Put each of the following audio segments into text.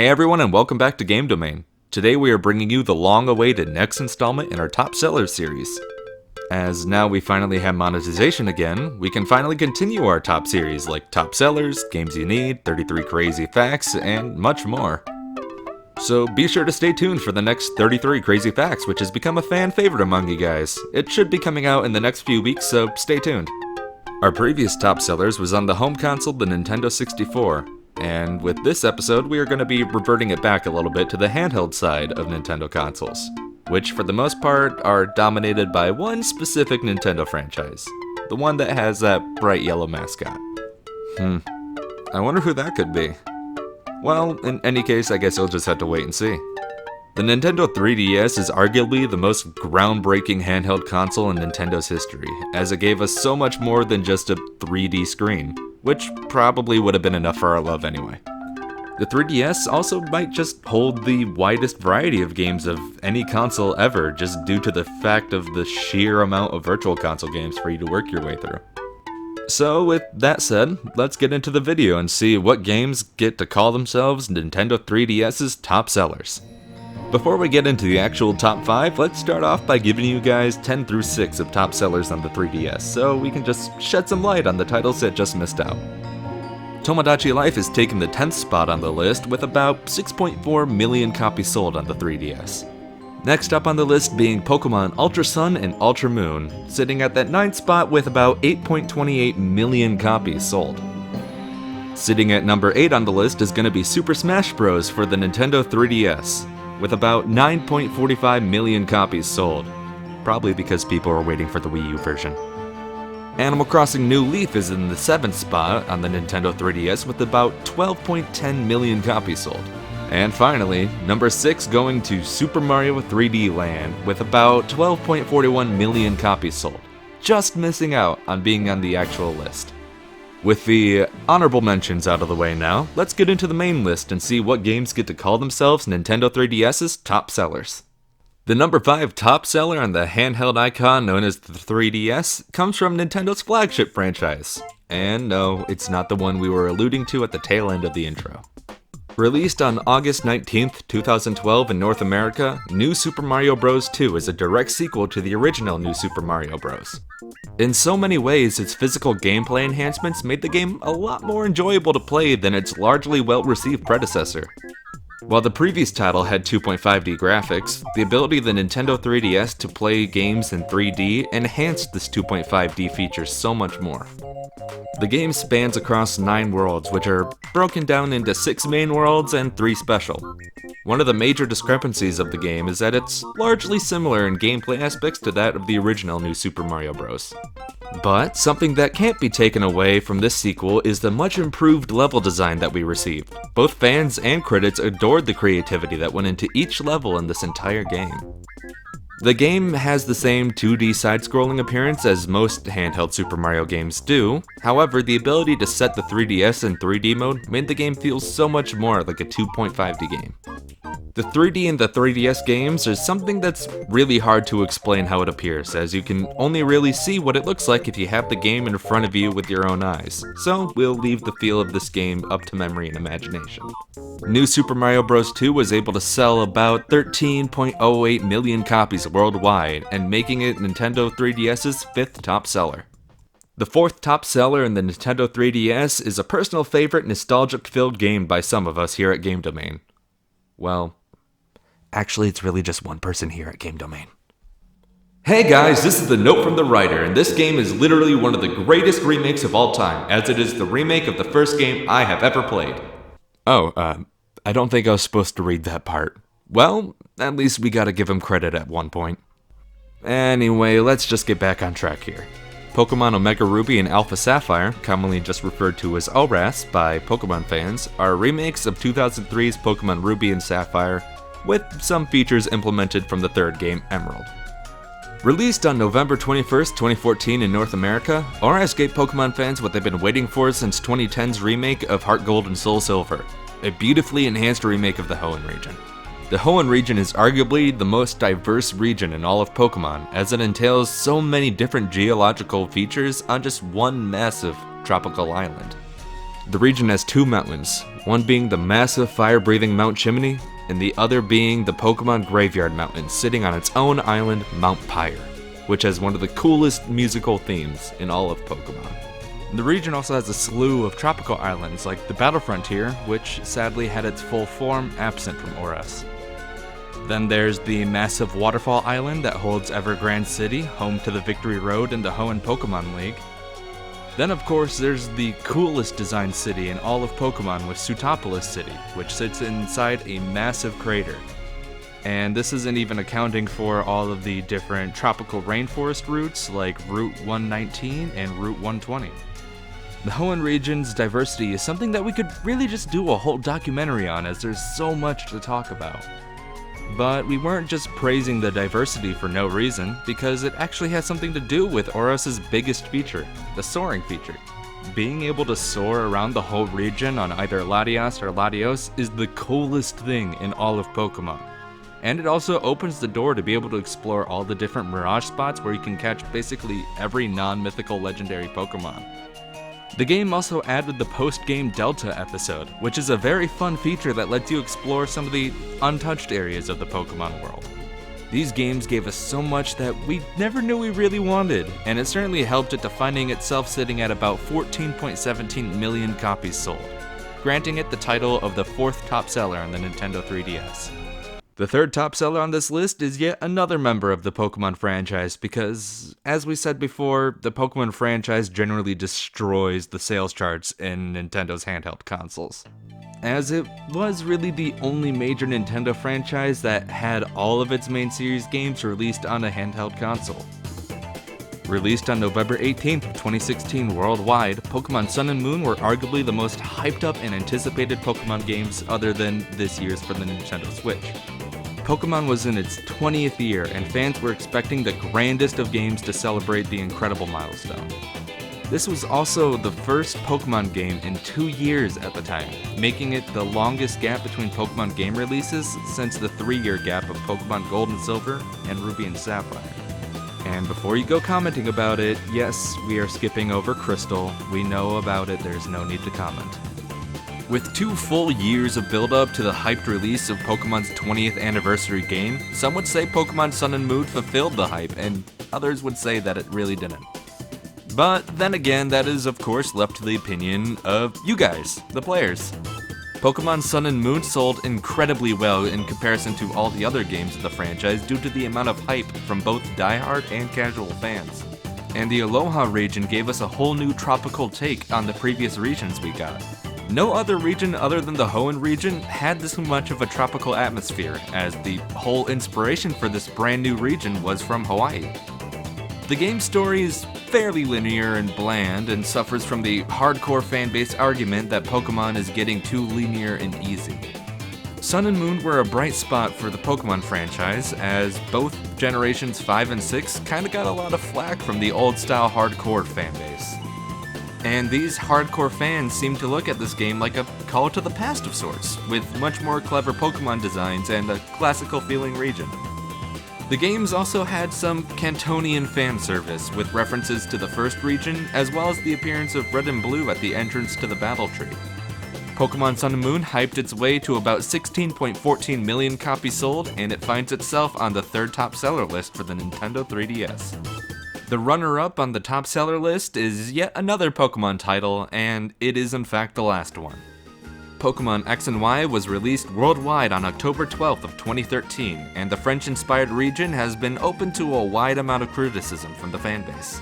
Hey everyone, and welcome back to Game Domain. Today we are bringing you the long-awaited next installment in our Top Sellers series. As now we finally have monetization again, we can finally continue our top series like Top Sellers, Games You Need, 33 Crazy Facts, and much more. So be sure to stay tuned for the next 33 Crazy Facts, which has become a fan favorite among you guys. It should be coming out in the next few weeks, so stay tuned. Our previous Top Sellers was on the home console, the Nintendo 64. And with this episode, we are going to be reverting it back a little bit to the handheld side of Nintendo consoles, which for the most part are dominated by one specific Nintendo franchise, the one that has that bright yellow mascot. I wonder who that could be. Well, in any case, I guess you'll just have to wait and see. The Nintendo 3DS is arguably the most groundbreaking handheld console in Nintendo's history, as it gave us so much more than just a 3D screen, which probably would have been enough for our love anyway. The 3DS also might just hold the widest variety of games of any console ever, just due to the fact of the sheer amount of virtual console games for you to work your way through. So with that said, let's get into the video and see what games get to call themselves Nintendo 3DS's top sellers. Before we get into the actual top 5, let's start off by giving you guys 10 through 6 of top sellers on the 3DS, so we can just shed some light on the titles that just missed out. Tomodachi Life is taking the 10th spot on the list with about 6.4 million copies sold on the 3DS. Next up on the list being Pokemon Ultra Sun and Ultra Moon, sitting at that 9th spot with about 8.28 million copies sold. Sitting at number 8 on the list is going to be Super Smash Bros. For the Nintendo 3DS, with about 9.45 million copies sold, probably because people are waiting for the Wii U version. Animal Crossing New Leaf is in the 7th spot on the Nintendo 3DS with about 12.10 million copies sold. And finally, number 6 going to Super Mario 3D Land with about 12.41 million copies sold, just missing out on being on the actual list. With the honorable mentions out of the way now, let's get into the main list and see what games get to call themselves Nintendo 3DS's top sellers. The number 5 top seller on the handheld icon known as the 3DS comes from Nintendo's flagship franchise. And no, it's not the one we were alluding to at the tail end of the intro. Released on August 19th, 2012 in North America, New Super Mario Bros. 2 is a direct sequel to the original New Super Mario Bros. In so many ways, its physical gameplay enhancements made the game a lot more enjoyable to play than its largely well-received predecessor. While the previous title had 2.5D graphics, the ability of the Nintendo 3DS to play games in 3D enhanced this 2.5D feature so much more. The game spans across 9 worlds, which are broken down into 6 main worlds and 3 special. One of the major discrepancies of the game is that it's largely similar in gameplay aspects to that of the original New Super Mario Bros. But something that can't be taken away from this sequel is the much improved level design that we received. Both fans and critics adored the creativity that went into each level in this entire game. The game has the same 2D side-scrolling appearance as most handheld Super Mario games do, however, the ability to set the 3DS in 3D mode made the game feel so much more like a 2.5D game. The 3D in the 3DS games is something that's really hard to explain how it appears, as you can only really see what it looks like if you have the game in front of you with your own eyes, so we'll leave the feel of this game up to memory and imagination. New Super Mario Bros. 2 was able to sell about 13.08 million copies worldwide, and making it Nintendo 3DS's 5th top seller. The 4th top seller in the Nintendo 3DS is a personal favorite nostalgic-filled game by some of us here at Game Domain. Well, actually it's really just one person here at Game Domain. Hey guys, this is the note from the writer, and this game is literally one of the greatest remakes of all time, as it is the remake of the first game I have ever played. Oh, I don't think I was supposed to read that part. Well, at least we gotta give him credit at one point. Anyway, let's just get back on track here. Pokemon Omega Ruby and Alpha Sapphire, commonly just referred to as ORAS by Pokemon fans, are remakes of 2003's Pokemon Ruby and Sapphire, with some features implemented from the third game, Emerald. Released on November 21st, 2014 in North America, ORAS gave Pokemon fans what they've been waiting for since 2010's remake of Heart Gold and Soul Silver, a beautifully enhanced remake of the Hoenn region. The Hoenn region is arguably the most diverse region in all of Pokemon, as it entails so many different geological features on just one massive tropical island. The region has 2 mountains, one being the massive fire-breathing Mount Chimney, and the other being the Pokemon Graveyard Mountain sitting on its own island, Mount Pyre, which has one of the coolest musical themes in all of Pokemon. The region also has a slew of tropical islands like the Battle Frontier, which sadly had its full form absent from ORAS. Then there's the massive Waterfall Island that holds Evergrande City, home to the Victory Road and the Hoenn Pokemon League. Then of course there's the coolest designed city in all of Pokemon with Sootopolis City, which sits inside a massive crater. And this isn't even accounting for all of the different tropical rainforest routes like Route 119 and Route 120. The Hoenn region's diversity is something that we could really just do a whole documentary on, as there's so much to talk about. But we weren't just praising the diversity for no reason, because it actually has something to do with ORAS's biggest feature, the soaring feature. Being able to soar around the whole region on either Latias or Latios is the coolest thing in all of Pokemon. And it also opens the door to be able to explore all the different Mirage spots where you can catch basically every non-mythical legendary Pokemon. The game also added the post-game Delta episode, which is a very fun feature that lets you explore some of the untouched areas of the Pokemon world. These games gave us so much that we never knew we really wanted, and it certainly helped it to finding itself sitting at about 14.17 million copies sold, granting it the title of the 4th top seller on the Nintendo 3DS. The 3rd top seller on this list is yet another member of the Pokemon franchise because, as we said before, the Pokemon franchise generally destroys the sales charts in Nintendo's handheld consoles, as it was really the only major Nintendo franchise that had all of its main series games released on a handheld console. Released on November 18th, 2016 worldwide, Pokemon Sun and Moon were arguably the most hyped up and anticipated Pokemon games other than this year's for the Nintendo Switch. Pokemon was in its 20th year, and fans were expecting the grandest of games to celebrate the incredible milestone. This was also the first Pokemon game in 2 years at the time, making it the longest gap between Pokemon game releases since the 3-year gap of Pokemon Gold and Silver and Ruby and Sapphire. And before you go commenting about it, yes, we are skipping over Crystal. We know about it, there's no need to comment. With 2 full years of build-up to the hyped release of Pokemon's 20th anniversary game, some would say Pokemon Sun and Moon fulfilled the hype, and others would say that it really didn't. But then again, that is of course left to the opinion of you guys, the players. Pokemon Sun and Moon sold incredibly well in comparison to all the other games of the franchise due to the amount of hype from both diehard and casual fans. And the Aloha region gave us a whole new tropical take on the previous regions we got. No other region other than the Hoenn region had this much of a tropical atmosphere, as the whole inspiration for this brand new region was from Hawaii. The game's story is fairly linear and bland, and suffers from the hardcore fanbase argument that Pokemon is getting too linear and easy. Sun and Moon were a bright spot for the Pokemon franchise, as both generations 5 and 6 kinda got a lot of flack from the old-style hardcore fanbase. And these hardcore fans seem to look at this game like a call to the past of sorts, with much more clever Pokemon designs and a classical-feeling region. The games also had some Cantonian fan service, with references to the first region, as well as the appearance of Red and Blue at the entrance to the Battle Tree. Pokemon Sun and Moon hyped its way to about 16.14 million copies sold, and it finds itself on the 3rd top seller list for the Nintendo 3DS. The runner-up on the top seller list is yet another Pokemon title, and it is in fact the last one. Pokemon X and Y was released worldwide on October 12th of 2013, and the French-inspired region has been open to a wide amount of criticism from the fanbase.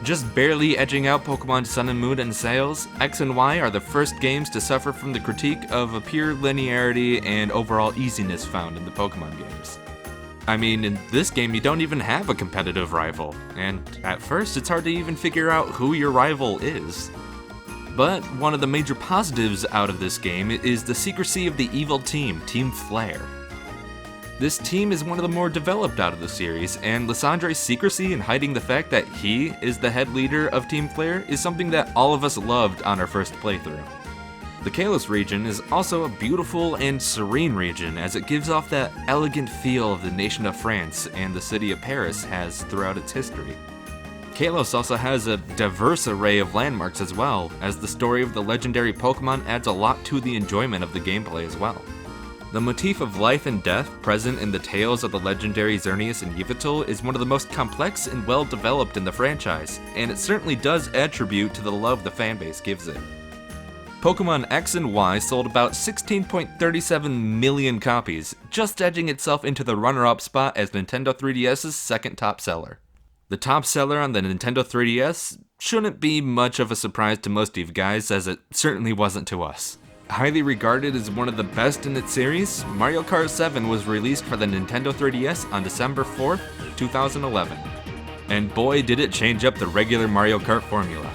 Just barely edging out Pokemon Sun and Moon in sales, X and Y are the first games to suffer from the critique of a pure linearity and overall easiness found in the Pokemon games. I mean, in this game you don't even have a competitive rival, and at first it's hard to even figure out who your rival is. But one of the major positives out of this game is the secrecy of the evil team, Team Flare. This team is one of the more developed out of the series, and Lysandre's secrecy in hiding the fact that he is the head leader of Team Flare is something that all of us loved on our first playthrough. The Kalos region is also a beautiful and serene region, as it gives off that elegant feel of the nation of France and the city of Paris has throughout its history. Kalos also has a diverse array of landmarks as well, as the story of the legendary Pokemon adds a lot to the enjoyment of the gameplay as well. The motif of life and death present in the tales of the legendary Xerneas and Yveltal is one of the most complex and well developed in the franchise, and it certainly does add tribute to the love the fanbase gives it. Pokemon X and Y sold about 16.37 million copies, just edging itself into the runner-up spot as Nintendo 3DS's second top seller. The top seller on the Nintendo 3DS shouldn't be much of a surprise to most of you guys, as it certainly wasn't to us. Highly regarded as one of the best in its series, Mario Kart 7 was released for the Nintendo 3DS on December 4th, 2011. And boy did it change up the regular Mario Kart formula.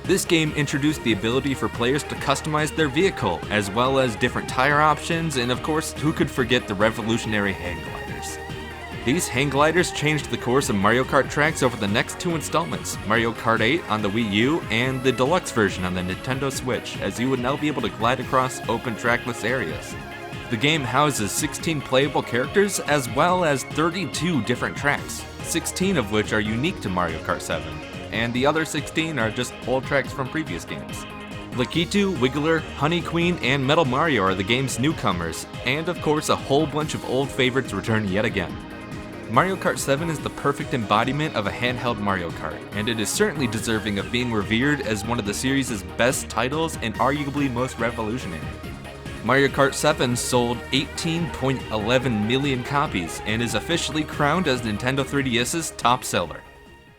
This game introduced the ability for players to customize their vehicle, as well as different tire options, and of course, who could forget the revolutionary hang gliders. These hang gliders changed the course of Mario Kart tracks over the next two installments, Mario Kart 8 on the Wii U and the deluxe version on the Nintendo Switch, as you would now be able to glide across open trackless areas. The game houses 16 playable characters as well as 32 different tracks, 16 of which are unique to Mario Kart 7, and the other 16 are just old tracks from previous games. Lakitu, Wiggler, Honey Queen, and Metal Mario are the game's newcomers, and of course a whole bunch of old favorites return yet again. Mario Kart 7 is the perfect embodiment of a handheld Mario Kart, and it is certainly deserving of being revered as one of the series' best titles and arguably most revolutionary. Mario Kart 7 sold 18.11 million copies and is officially crowned as Nintendo 3DS's top seller.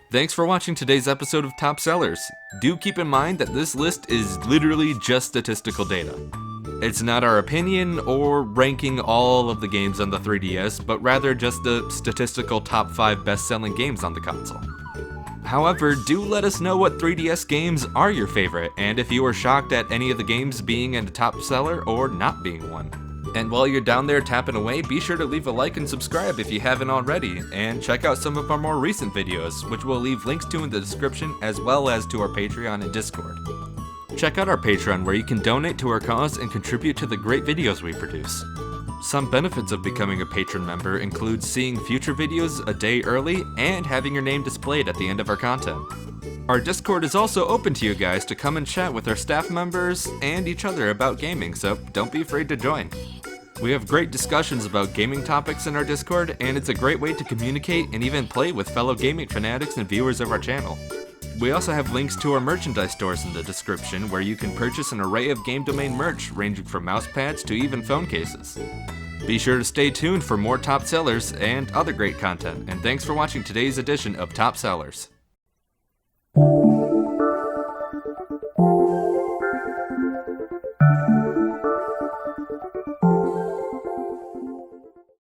Thanks for watching today's episode of Top Sellers. Do keep in mind that this list is literally just statistical data. It's not our opinion or ranking all of the games on the 3DS, but rather just the statistical top 5 best-selling games on the console. However, do let us know what 3DS games are your favorite, and if you were shocked at any of the games being a top seller or not being one. And while you're down there tapping away, be sure to leave a like and subscribe if you haven't already, and check out some of our more recent videos, which we'll leave links to in the description, as well as to our Patreon and Discord. Check out our Patreon where you can donate to our cause and contribute to the great videos we produce. Some benefits of becoming a patron member include seeing future videos a day early and having your name displayed at the end of our content. Our Discord is also open to you guys to come and chat with our staff members and each other about gaming, so don't be afraid to join. We have great discussions about gaming topics in our Discord, and it's a great way to communicate and even play with fellow gaming fanatics and viewers of our channel. We also have links to our merchandise stores in the description where you can purchase an array of Game Domain merch ranging from mousepads to even phone cases. Be sure to stay tuned for more top sellers and other great content, and thanks for watching today's edition of Top Sellers.